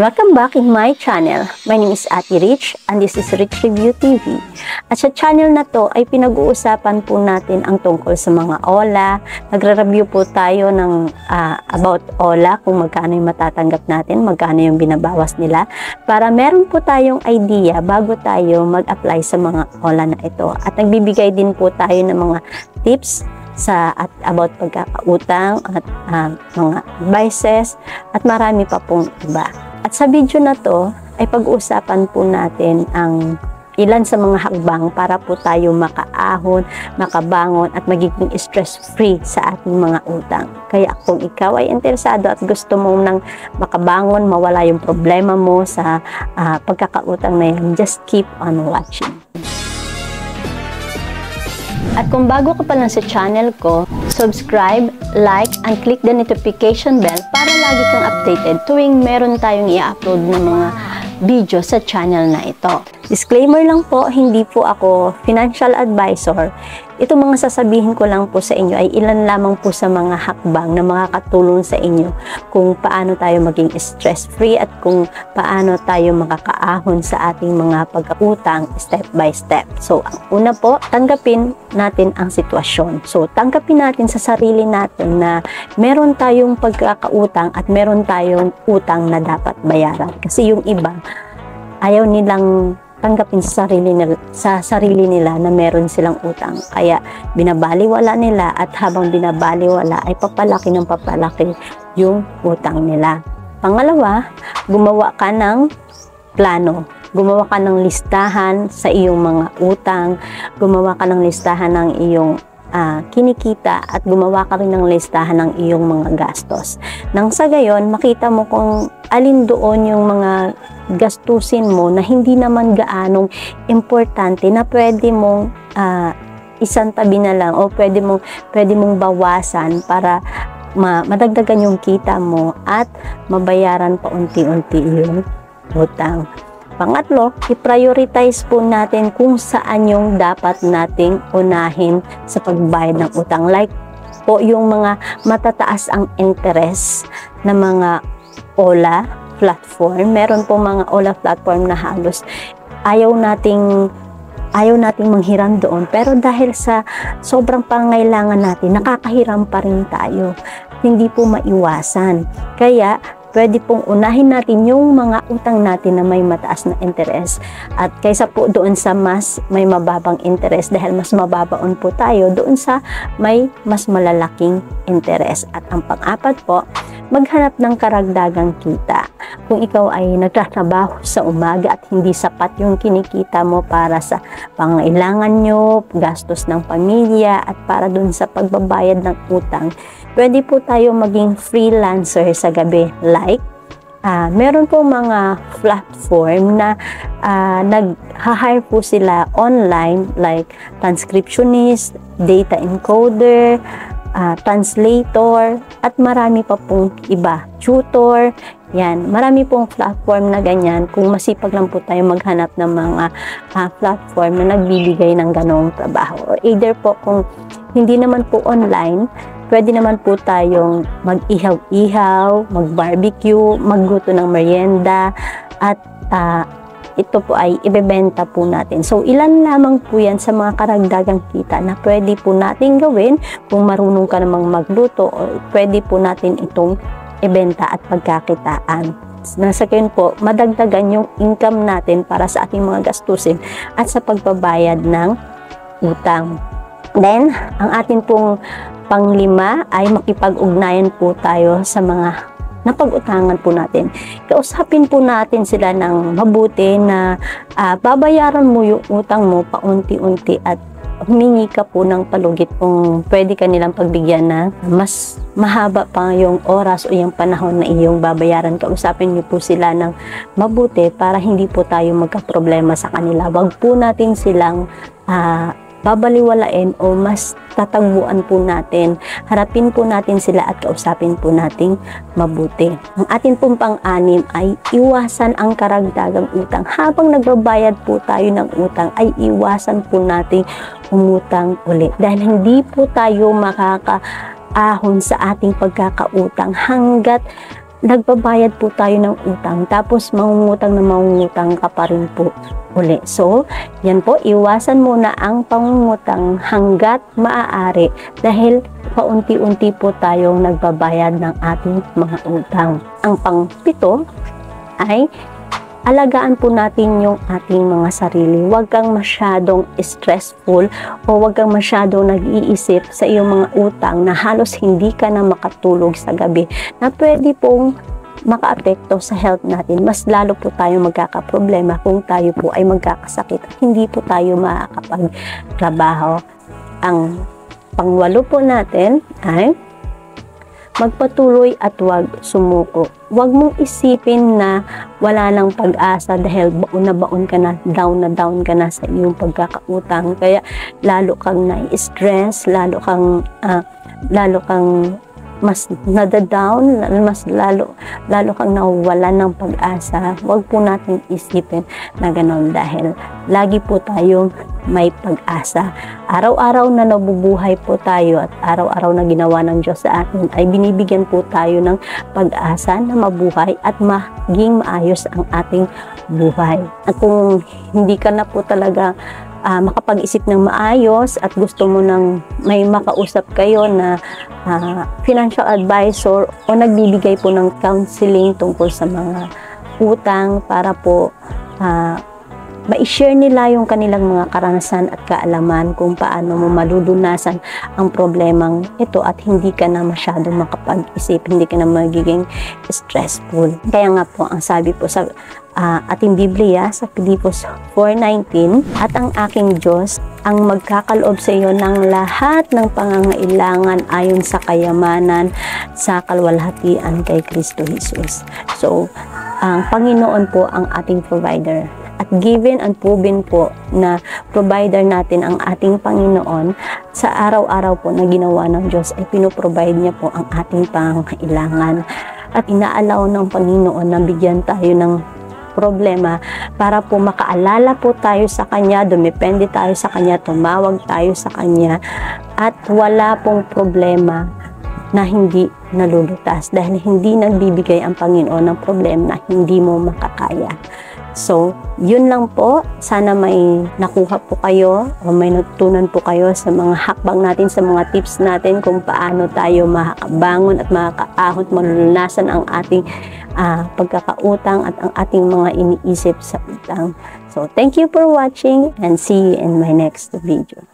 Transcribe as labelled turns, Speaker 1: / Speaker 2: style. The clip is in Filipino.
Speaker 1: Welcome back in my channel. My name is Ate Rich and this is Rich Review TV. At sa channel na to ay pinag-uusapan po natin ang tungkol sa mga OLA. Nagre-review po tayo ng about OLA, kung magkano yung matatanggap natin, magkano yung binabawas nila, para meron po tayong idea bago tayo mag-apply sa mga OLA na ito. At nagbibigay din po tayo ng mga tips about pagkakautang at mga advices at marami pa pong iba. At sa video na to ay pag-uusapan po natin ang ilan sa mga hakbang para po tayo makaahon, makabangon at magiging stress-free sa ating mga utang. Kaya kung ikaw ay interesado at gusto mo nang makabangon, mawala yung problema mo sa pagkakautang na yan, just keep on watching. At kung bago ka pa lang sa channel ko, subscribe, like, and click the notification bell para lagi kang updated tuwing meron tayong i-upload ng mga video sa channel na ito. Disclaimer lang po, hindi po ako financial advisor. Ito mga sasabihin ko lang po sa inyo ay ilan lamang po sa mga hakbang na makakatulong sa inyo kung paano tayo maging stress-free at kung paano tayo makakaahon sa ating mga pagkautang step by step. So, ang una po, tanggapin natin ang sitwasyon. So, tanggapin natin sa sarili natin na meron tayong pagkakautang at meron tayong utang na dapat bayaran. Kasi yung iba, ayaw nilang tanggapin sa sarili nila na meron silang utang. Kaya binabaliwala nila at habang binabaliwala ay papalaki ng papalaki yung utang nila. Pangalawa, gumawa ka ng plano. Gumawa ka ng listahan sa iyong mga utang. Gumawa ka ng listahan ng iyong kinikita at gumawa ka rin ng listahan ng iyong mga gastos. Nang sa gayon, makita mo kung alin doon yung mga gastusin mo na hindi naman gaanong importante na pwede mong isang tabi na lang o pwede mong bawasan para madagdagan yung kita mo at mabayaran pa unti-unti yung utang. Pangatlo, i-prioritize po natin kung saan yung dapat nating unahin sa pagbayad ng utang. Like po yung mga matataas ang interest na mga OLA platform. Meron po mga OLA platform na halos ayaw nating manghiram doon. Pero dahil sa sobrang pangailangan natin, nakakahiram pa rin tayo. Hindi po maiwasan. Kaya pwede pong unahin natin yung mga utang natin na may mataas na interest. At kaysa po doon sa mas may mababang interest, dahil mas mababaon po tayo doon sa may mas malalaking interest. At ang pang-apat po, maghanap ng karagdagang kita. Kung ikaw ay nagtatrabaho sa umaga at hindi sapat yung kinikita mo para sa pangailangan nyo, gastos ng pamilya at para doon sa pagbabayad ng utang, pwede po tayo maging freelancer sa gabi. Like, meron po mga platform na nag-hire po sila online like transcriptionist, data encoder, translator, at marami pa pong iba. Tutor, yan. Marami pong platform na ganyan kung masipag lang po tayo maghanap ng mga platform na nagbibigay ng ganong trabaho. Or either po kung hindi naman po online, pwede naman po tayong mag-ihaw-ihaw, mag-barbecue, magluto ng merienda, at ito po ay ibebenta po natin. So, ilan lamang po yan sa mga karagdagang kita na pwede po natin gawin kung marunong ka namang magluto, o pwede po natin itong ibenta at pagkakitaan. Nasa gayon po, madagdagan yung income natin para sa ating mga gastusin at sa pagbabayad ng utang. Then, ang atin pong panglima ay makipag-ugnayan po tayo sa mga napag-utangan po natin. Kausapin po natin sila ng mabuti na babayaran mo yung utang mo paunti-unti at humingi ka po ng palugit kung pwede ka nilang pagbigyan na mas mahaba pa yung oras o yung panahon na iyong babayaran. Kausapin niyo po sila ng mabuti para hindi po tayo magka-problema sa kanila. Wag po natin silang babaliwalain o mas tatagbuan po natin. Harapin po natin sila at kausapin po nating mabuti. Ang atin pong pang-anim ay iwasan ang karagdagang utang. Habang nagbabayad po tayo ng utang ay iwasan po nating umutang ulit. Dahil hindi po tayo makakaahon sa ating pagkakautang hanggat nagbabayad po tayo ng utang, tapos mangungutang ka pa rin po uli. So, yan po, iwasan muna ang pangungutang hanggat maaari dahil paunti-unti po tayong nagbabayad ng ating mga utang. Ang pang-7 ay alagaan po natin yung ating mga sarili. Huwag kang masyadong stressful o huwag kang masyadong nag-iisip sa iyong mga utang na halos hindi ka na makatulog sa gabi na pwede pong makaapekto sa health natin. Mas lalo po tayo magkakaproblema kung tayo po ay magkakasakit at hindi po tayo makakapagtrabaho. Ang pang-8 po natin ay magpatuloy at huwag sumuko. Huwag mong isipin na wala nang pag-asa dahil baon ka na sa iyong pagkakautang. Kaya lalo kang na-stress, lalo kang mas nadadown, lalo kang nawawalan ng pag-asa. Huwag po natin isipin na gano'n dahil lagi po tayong may pag-asa. Araw-araw na nabubuhay po tayo at araw-araw na ginawa ng Diyos sa atin ay binibigyan po tayo ng pag-asa na mabuhay at maging maayos ang ating buhay. At kung hindi ka na po talaga makapag-isip ng maayos at gusto mo nang may makausap kayo na financial advisor o nagbibigay po ng counseling tungkol sa mga utang para po ma-share nila yung kanilang mga karanasan at kaalaman kung paano mo malulunasan ang problemang ito at hindi ka na masyadong makapag-isip, hindi ka na magiging stressful. Kaya nga po, ang sabi po sa ating Biblia sa Filipos 4:19, at ang aking Diyos ang magkakaloob sa iyo ng lahat ng pangangailangan ayon sa kayamanan sa kaluwalhatian kay Kristo Jesus. So, ang Panginoon po ang ating provider. At given and proven po na provider natin ang ating Panginoon, sa araw-araw po na ginawa ng Diyos ay pinoprovide niya po ang ating pangangailangan. At inaalaw ng Panginoon na bigyan tayo ng problema para po makaalala po tayo sa Kanya, dumepende tayo sa Kanya, tumawag tayo sa Kanya, at wala pong problema na hindi nalulutas dahil hindi nagbibigay ang Panginoon ng problema na hindi mo makakaya. So, yun lang po. Sana may nakuha po kayo o may natutunan po kayo sa mga hakbang natin, sa mga tips natin kung paano tayo makakabangon at makakaahon, malulunasan ang ating pagkakautang at ang ating mga iniisip sa utang. So, thank you for watching and see you in my next video.